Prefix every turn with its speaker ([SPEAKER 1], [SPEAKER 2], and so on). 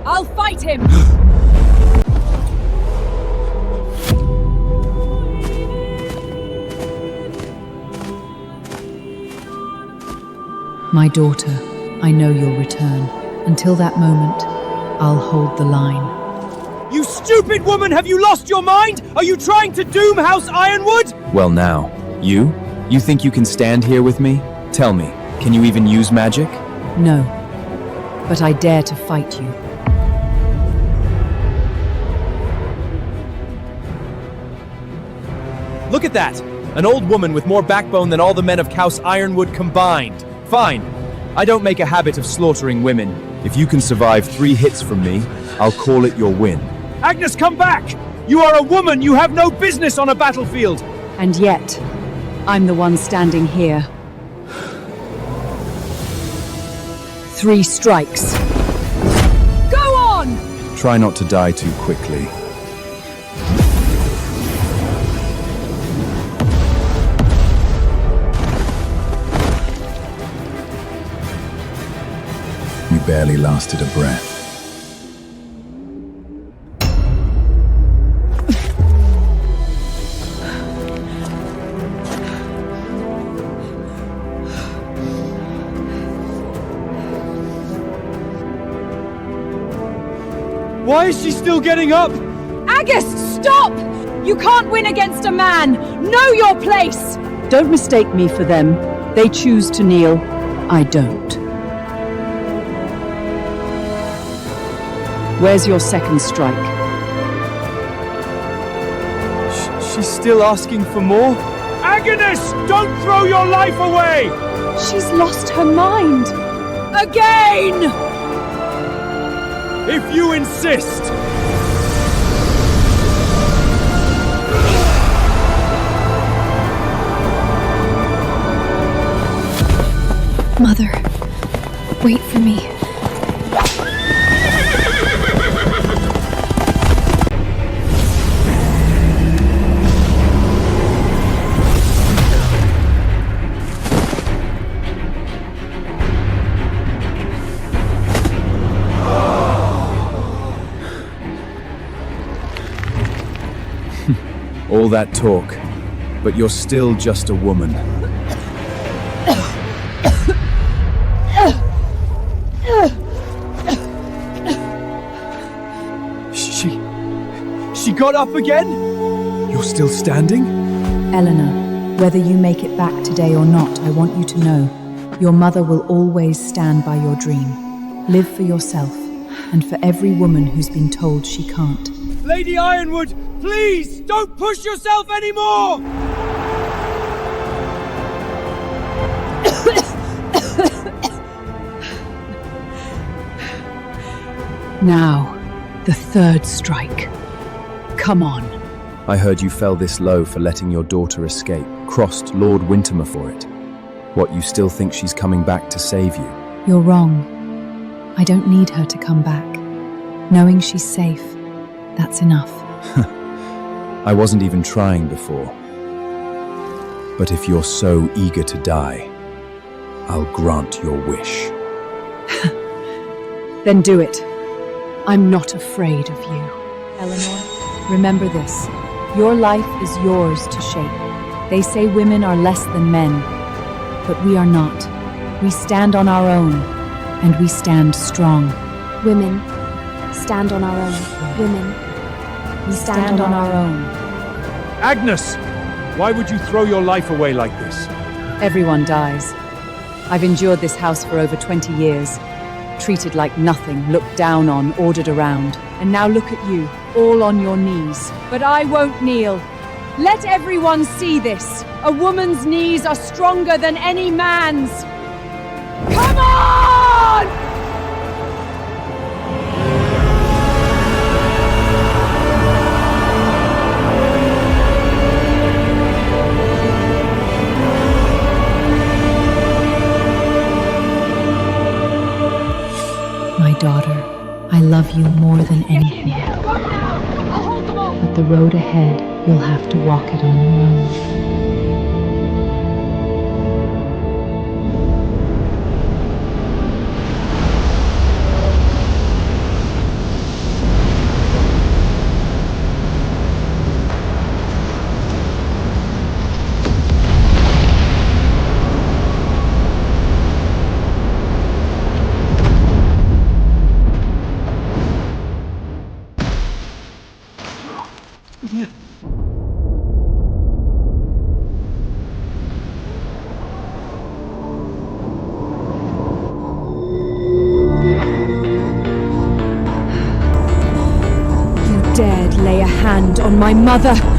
[SPEAKER 1] I'll fight him!
[SPEAKER 2] My daughter, I know you'll return. Until that moment, I'll hold the line.
[SPEAKER 3] You stupid woman! Have you lost your mind? Are you trying to doom House Ironwood?
[SPEAKER 4] Well now, you? You think you can stand here with me? Tell me, can you even use magic?
[SPEAKER 2] No, but I dare to fight you.
[SPEAKER 3] Look at that! An old woman with more backbone than all the men of House Ironwood combined. Fine. I don't make a habit of slaughtering women.
[SPEAKER 4] If you can survive 3 hits from me, I'll call it your win.
[SPEAKER 3] Agnes, come back! You are a woman! You have no business on a battlefield!
[SPEAKER 2] And yet, I'm the one standing here. 3 strikes.
[SPEAKER 1] Go on!
[SPEAKER 4] Try not to die too quickly. You barely lasted a breath.
[SPEAKER 3] Why is she still getting up?
[SPEAKER 1] Agus, stop! You can't win against a man! Know your place!
[SPEAKER 2] Don't mistake me for them. They choose to kneel. I don't. Where's your second strike?
[SPEAKER 3] She's still asking for more? Agnes! Don't throw your life away!
[SPEAKER 1] She's lost her mind! Again!
[SPEAKER 3] If you insist!
[SPEAKER 5] Mother, wait for me.
[SPEAKER 4] All that talk, but you're still just a woman.
[SPEAKER 3] She got up again? You're still standing?
[SPEAKER 2] Eleanor, whether you make it back today or not, I want you to know, your mother will always stand by your dream. Live for yourself, and for every woman who's been told she can't.
[SPEAKER 3] Lady Ironwood, please, don't push yourself anymore!
[SPEAKER 2] Now, the third strike. Come on.
[SPEAKER 4] I heard you fell this low for letting your daughter escape, crossed Lord Wintermer for it. What, you still think she's coming back to save you?
[SPEAKER 2] You're wrong. I don't need her to come back. Knowing she's safe, that's enough.
[SPEAKER 4] I wasn't even trying before. But if you're so eager to die, I'll grant your wish.
[SPEAKER 2] Then do it. I'm not afraid of you. Eleanor, remember this. Your life is yours to shape. They say women are less than men, but we are not. We stand on our own, and we stand strong.
[SPEAKER 5] Women, stand on our own. Women, we stand on our own.
[SPEAKER 3] Agnes, why would you throw your life away like this?
[SPEAKER 2] Everyone dies. I've endured this house for over 20 years. Treated like nothing, looked down on, ordered around. And now look at you, all on your knees.
[SPEAKER 1] But I won't kneel. Let everyone see this. A woman's knees are stronger than any man's. Come on!
[SPEAKER 2] My daughter, I love you more than anything. But the road ahead, you'll have to walk it on your own. on my mother.